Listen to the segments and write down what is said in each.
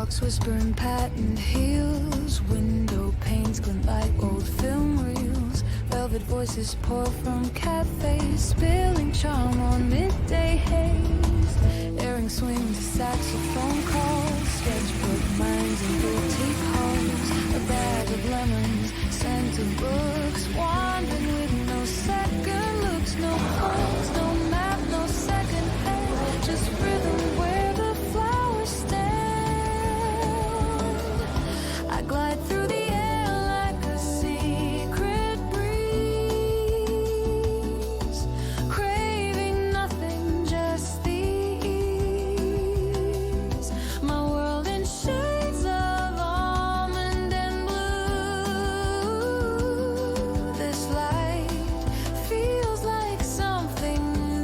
Sidewalks whispering patent heels, window panes glint like old film reels. Velvet voices pour from cafes, spilling charm on midday haze. Airing swings, saxophone calls, sketchbook minds and boutique halls. A bag of lemons, scent of books, wandering with no second looks, no pause, no map, no second hand, just rhythm where the flowers stand. I glide through the air like a secret breeze, craving nothing, just the ease. My world in shades of almond and blue. This light feels like something new.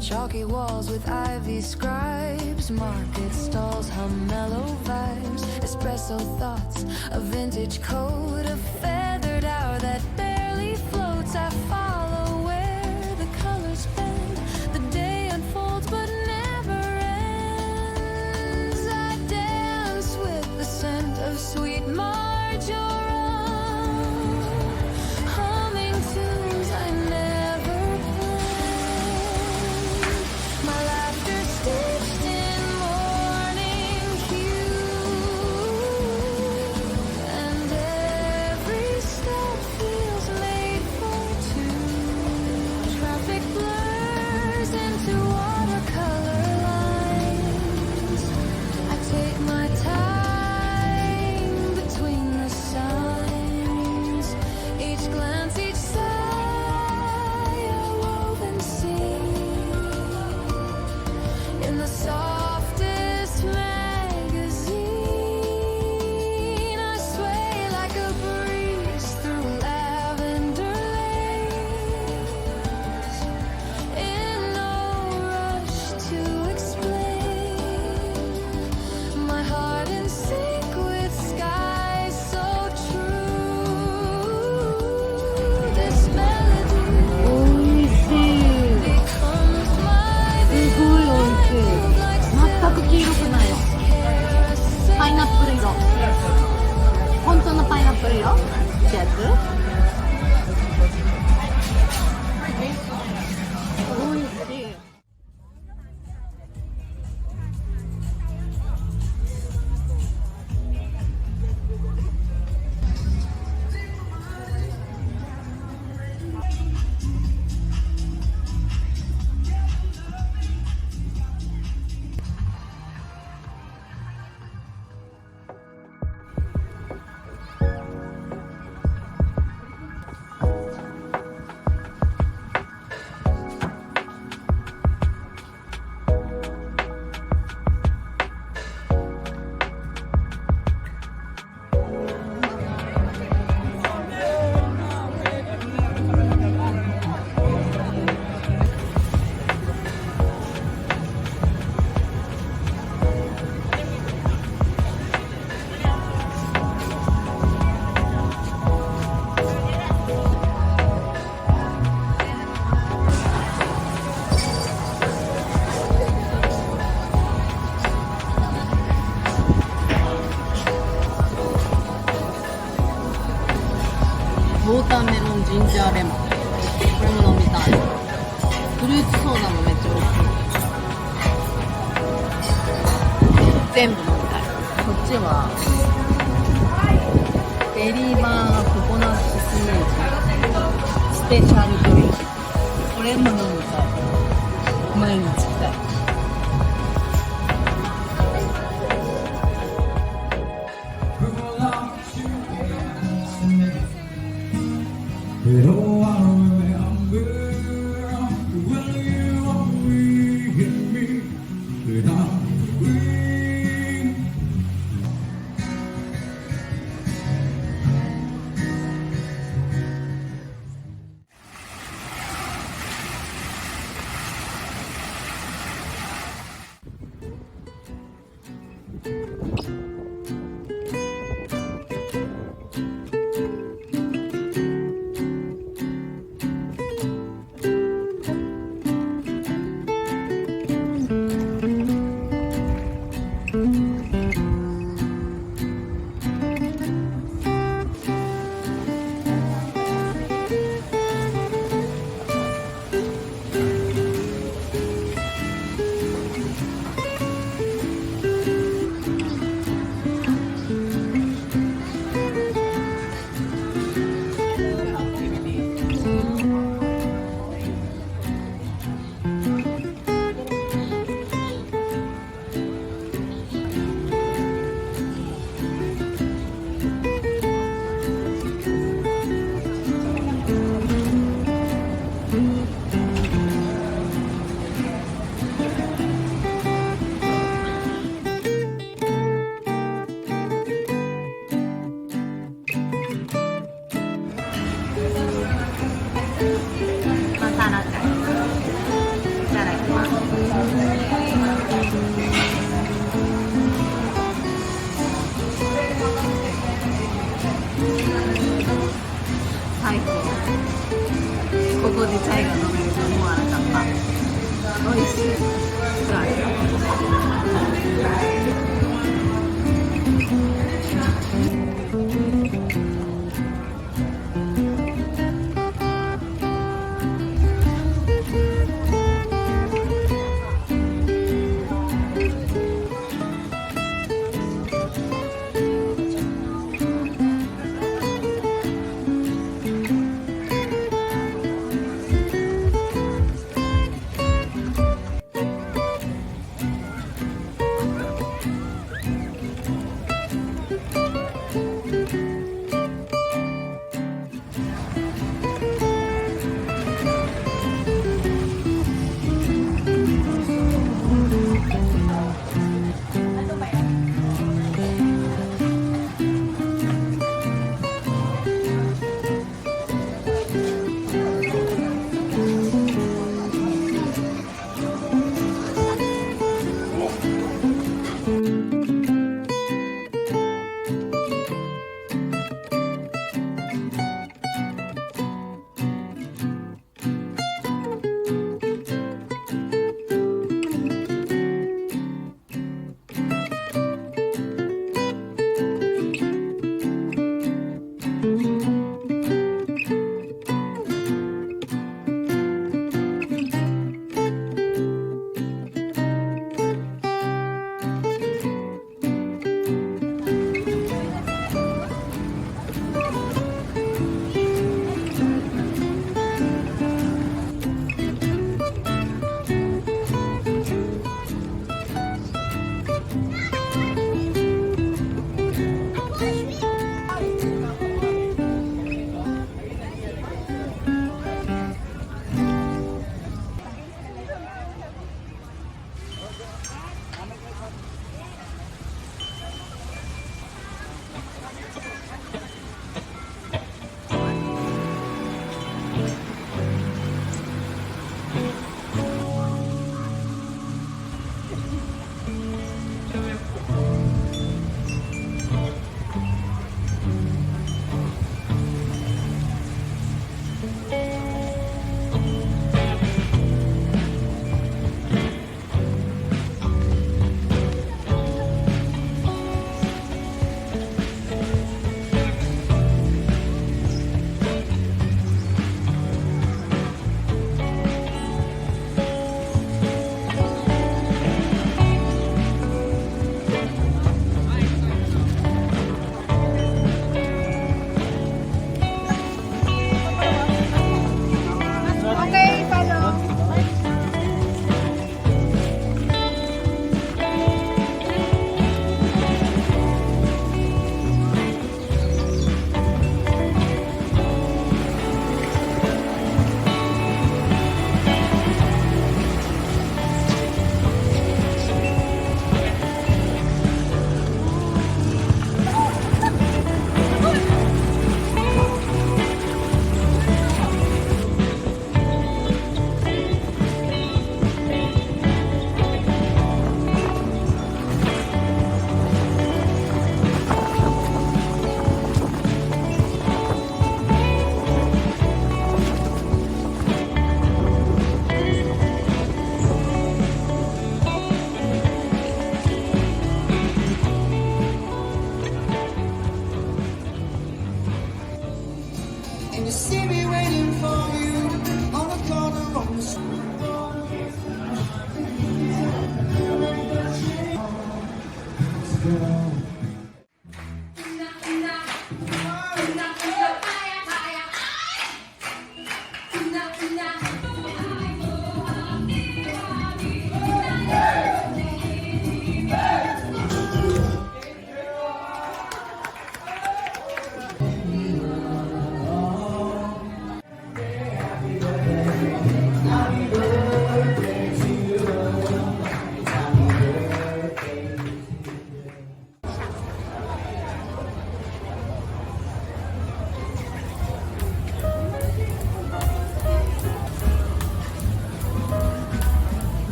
Chalky walls with ivy scribes, market stalls hum mellow vibes. Espresso thoughts, a vintage code, a feathered hour that barely floats. I follow where the colors bend. The day unfolds but never ends. I dance with the scent of sweet marjoram, humming tunes I never planned. My laughter stitched in morning hue, and every step feels made for two. Traffic blurs into watercolor lines. I take my time between the signs. Each glance, each sigh, a woven scene in the softest magazine. I sway like a breeze through lavender lanes, in no rush to explain. My heart in sync with skies so true. This melody becomes my like 全く黄色くないよ。パイナップル色。本当のパイナップル色ってやつ。おいしい。ウォーターメロンジンジャーレモン、これも飲みたい。フルーツソーダもめっちゃ美味しい。全部飲みたい。こっちはベリーバーココナッツスムージースペシャルドリンク、これも飲みたい。毎日来たい。It all I remember when you always hit me without green. 아니야.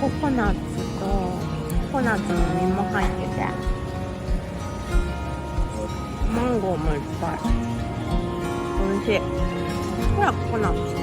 ココナッツとココナッツの実も入ってて、マンゴーもいっぱい。おいしい。ほら、ココナッツ。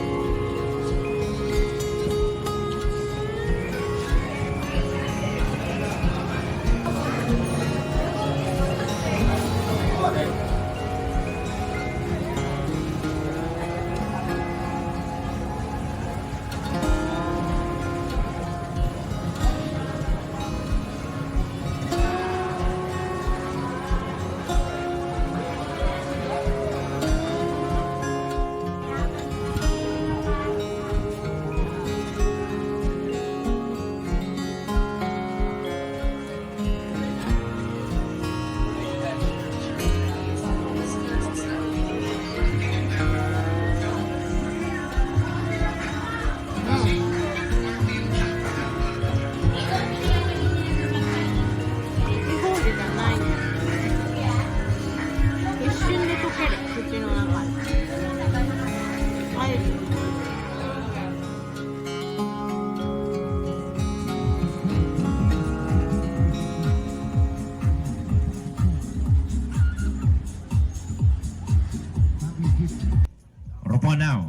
Ropo now.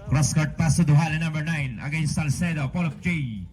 Cross court pass to Duhala number 9 against Salcedo, Paul of J.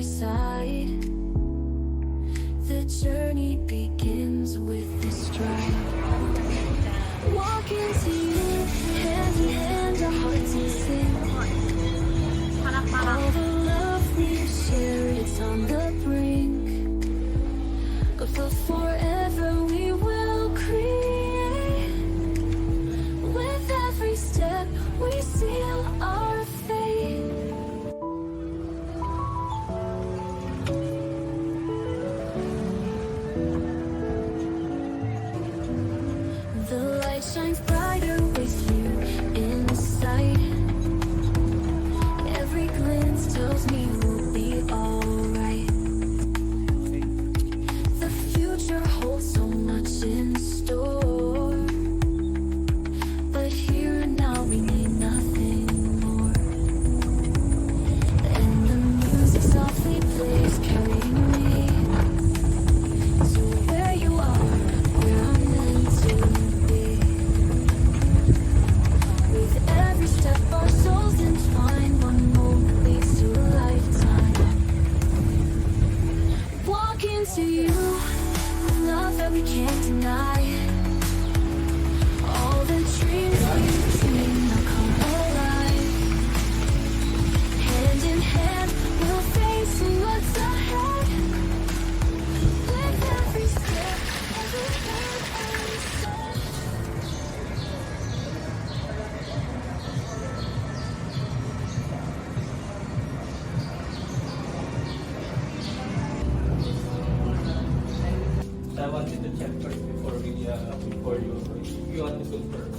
my side. The journey begins with this stride. Walk into you, hand in hand, our hearts in sync. All the love we've shared, it's on the brink of the forever we will create. With every step, we seal our fate. The light shines brighter with you in sight. Every glance tells me we'll be alright. The future holds so much in store, but here and now we need nothing more. And the music softly plays, carrying me to where you are, where I'm meant to be. With every step our souls entwine, one moment leads to a lifetime. Walk into you, love that we can't deny. All the dreams we dream now come alive. Hand in hand, we'll face what's ahead. With every step, every word, every step. I wanted to check first before you want to confirm.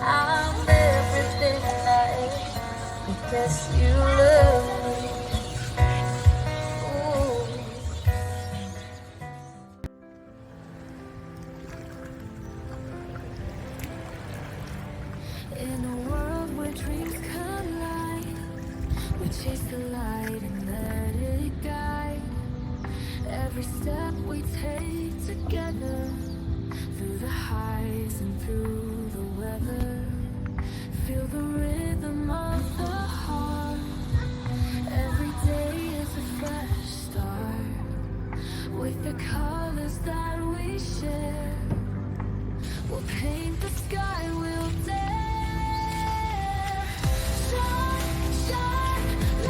I'm everything I am because you love me. Ooh. In a world where dreams collide, we chase the light and let it guide every step we take together, through the highs and through the weather. Feel the rhythm of the heart. Every day is a fresh start. With the colors that we share, we'll paint the sky, we'll dare. Shine, shine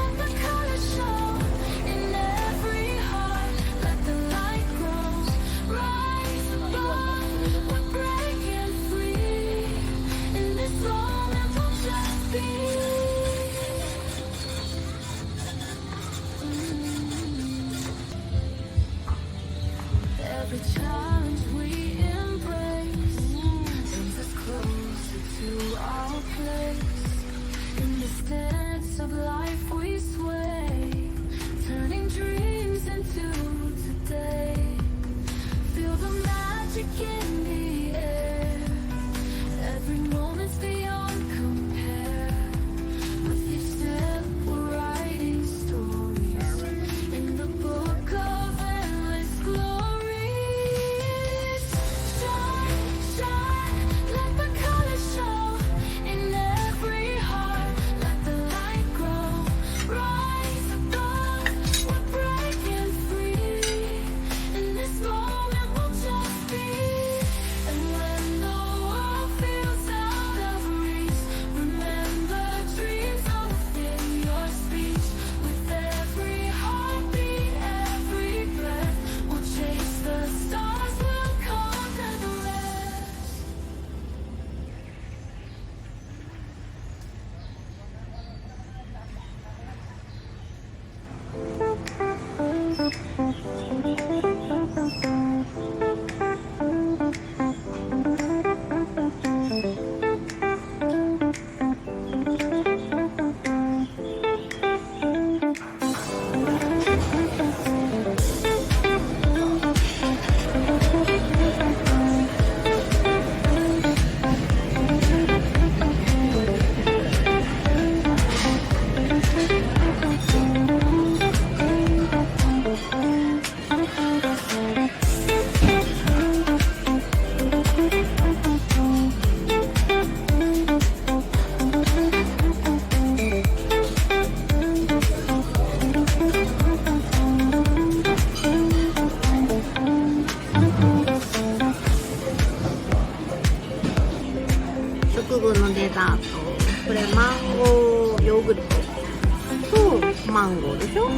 れマンゴーヨーグルトとマンゴーでしょ。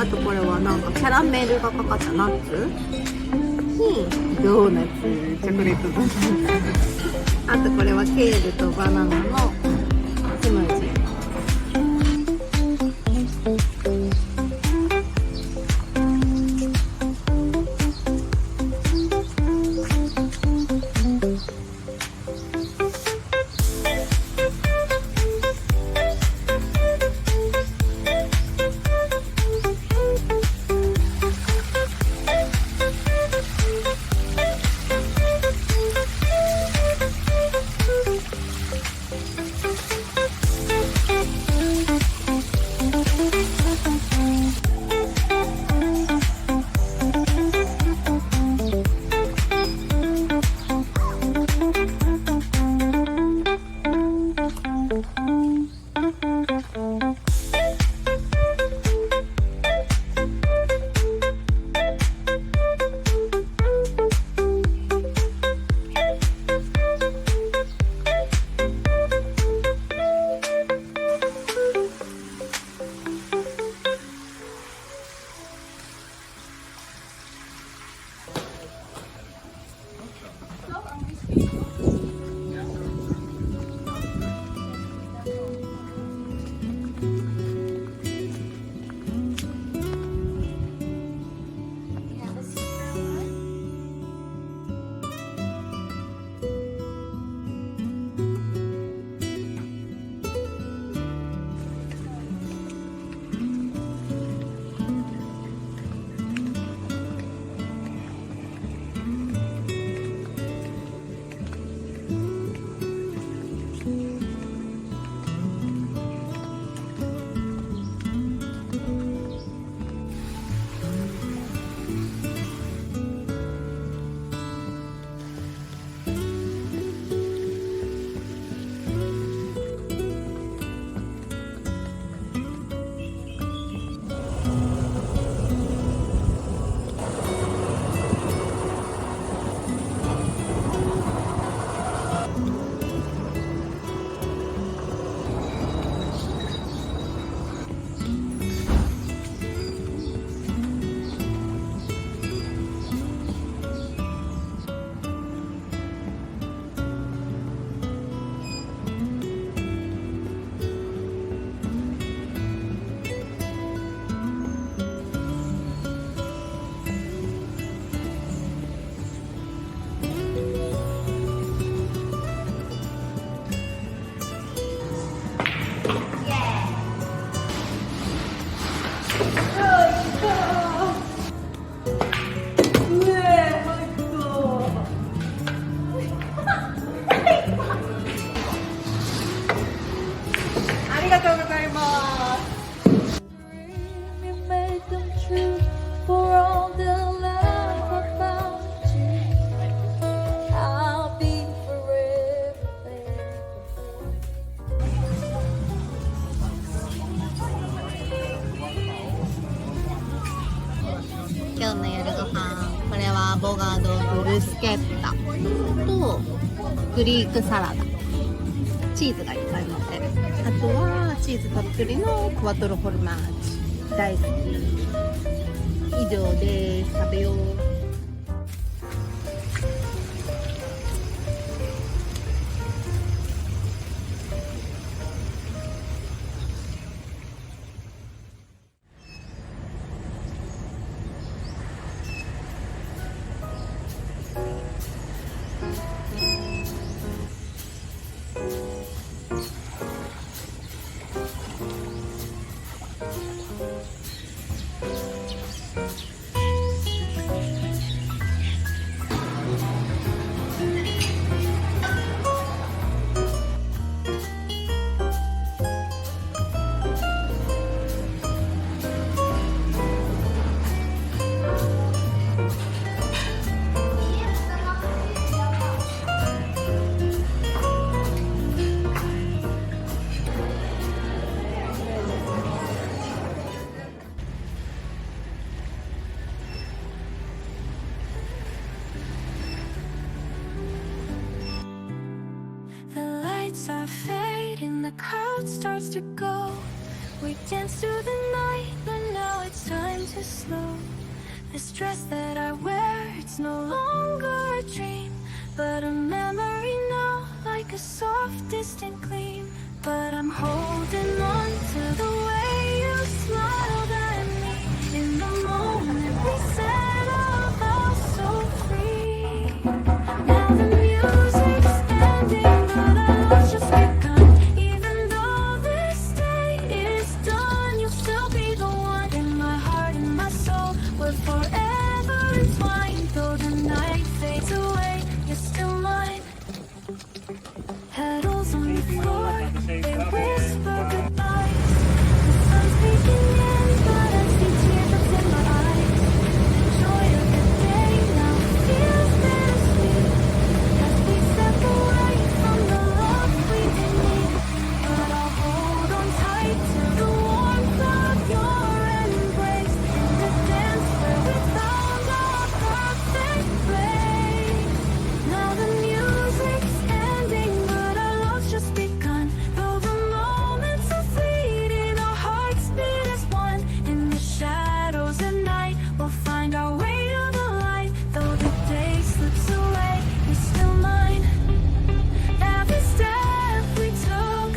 あとこれはなんかキャラメルがかかったナッツにドーナツ、チョコレートドーナツあとこれはケールとバナナのスムージー。You made them true for all the love I found in you. I'll be forever thankful. 今日の夜ご飯、これはボガードブルスケッタとグリークサラダ、チーズがいっぱい乗ってる。あとはチーズたっぷりのクワトロフォルマージ、大好き。以上です。食べよう。it starts to go. We dance through the night, but now it's time to slow. This dress that I wear, it's no longer a dream, but a memory now, like a soft distant gleam. But I'm holding on to the way you smiled at me in the moment we said I felt so free. Now the music's ending, but our love's just begun. Even though this day is done, you'll still be the one in my heart and my soul. We're forever entwined. Though the night fades away, you're still mine. Petals on the floor, they whisper goodbyes. The sun's peeking in, but I see teardrops in my eyes. The joy of the day now feels bittersweet as we step away from the love we didn't need. But I'll hold on tight to the warmth of your embrace in the dance where we found our perfect place. Now the music's ending, but our love's just begun. Though the moments are fleeting, our hearts beat as one. In the shadows at night, we'll find our way to the light. Though the day slips away, you're still mine. Every step we took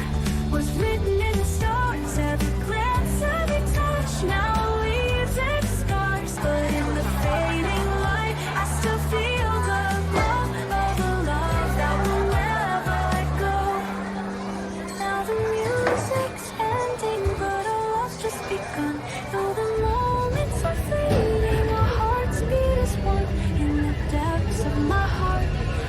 was written in the stars. Every glance, every touch now leaves its scars. But in the fading light, I still feel the glow of a love that will never let go. Now the music's ending, but our love's just begun. Though the moments are fleeting, our hearts beat as one. In the depths of my heart,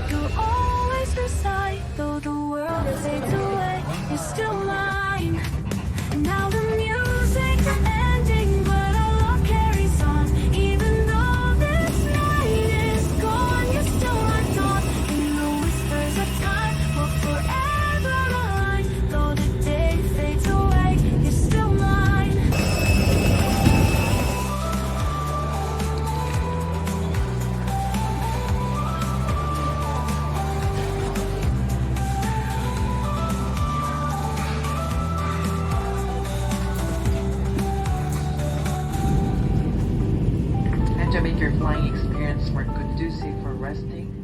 you'll always reside. Though the world fades away, you're still mine. Now the music's ending, but our love carries on. Even though this night is gone, you're still my dawn. In the whispers of time, we're forever aligned. Though the day fades away, you're still mine. And to make your flying experience more conducive for resting,